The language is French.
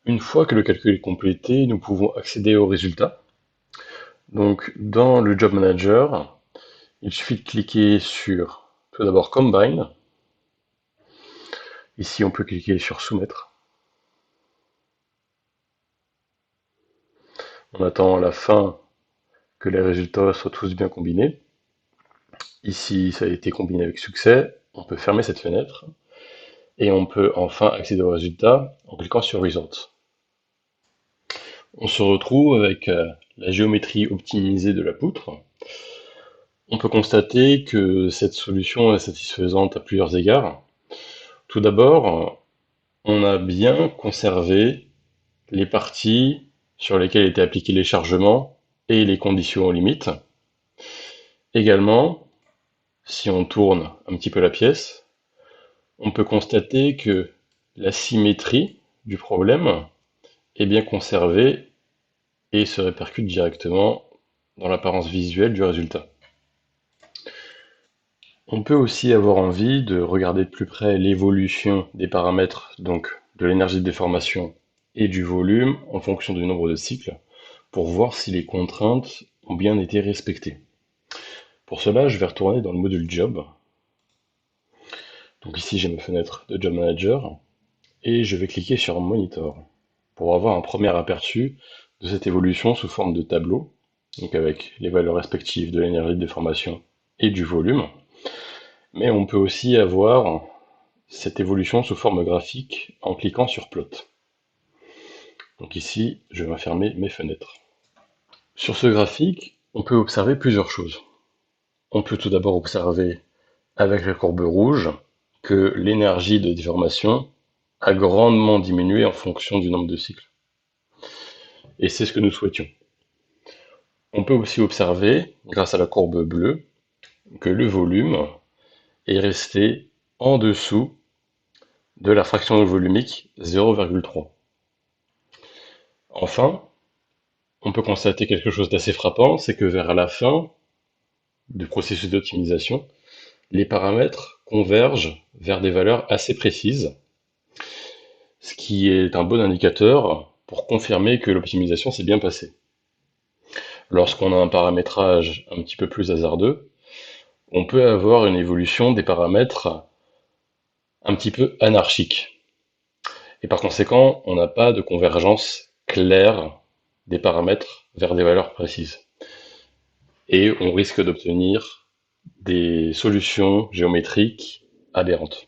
Une fois que le calcul est complété, nous pouvons accéder aux résultats. Donc, dans le Job Manager, il suffit de cliquer sur, tout d'abord, Combine. Ici, on peut cliquer sur Soumettre. On attend la fin que les résultats soient tous bien combinés. Ici, ça a été combiné avec succès. On peut fermer cette fenêtre et on peut enfin accéder aux résultats en cliquant sur Results. On se retrouve avec la géométrie optimisée de la poutre. On peut constater que cette solution est satisfaisante à plusieurs égards. Tout d'abord, on a bien conservé les parties sur lesquelles étaient appliqués les chargements et les conditions aux limites. Également, si on tourne un petit peu la pièce, on peut constater que la symétrie du problème est bien conservée et se répercute directement dans l'apparence visuelle du résultat. On peut aussi avoir envie de regarder de plus près l'évolution des paramètres, donc de l'énergie de déformation et du volume en fonction du nombre de cycles, pour voir si les contraintes ont bien été respectées. Pour cela, je vais retourner dans le module Job. Donc ici, j'ai ma fenêtre de Job Manager et je vais cliquer sur Monitor pour avoir un premier aperçu de cette évolution sous forme de tableau, donc avec les valeurs respectives de l'énergie de déformation et du volume. Mais on peut aussi avoir cette évolution sous forme graphique en cliquant sur Plot. Donc ici, je vais fermer mes fenêtres. Sur ce graphique, on peut observer plusieurs choses. On peut tout d'abord observer avec la courbe rouge que l'énergie de déformation a grandement diminué en fonction du nombre de cycles. Et c'est ce que nous souhaitions. On peut aussi observer, grâce à la courbe bleue, que le volume est resté en dessous de la fraction volumique 0,3. Enfin, on peut constater quelque chose d'assez frappant, c'est que vers la fin du processus d'optimisation, les paramètres convergent vers des valeurs assez précises, ce qui est un bon indicateur pour confirmer que l'optimisation s'est bien passée. Lorsqu'on a un paramétrage un petit peu plus hasardeux, on peut avoir une évolution des paramètres un petit peu anarchique. Et par conséquent, on n'a pas de convergence claire des paramètres vers des valeurs précises. Et on risque d'obtenir des solutions géométriques aberrantes.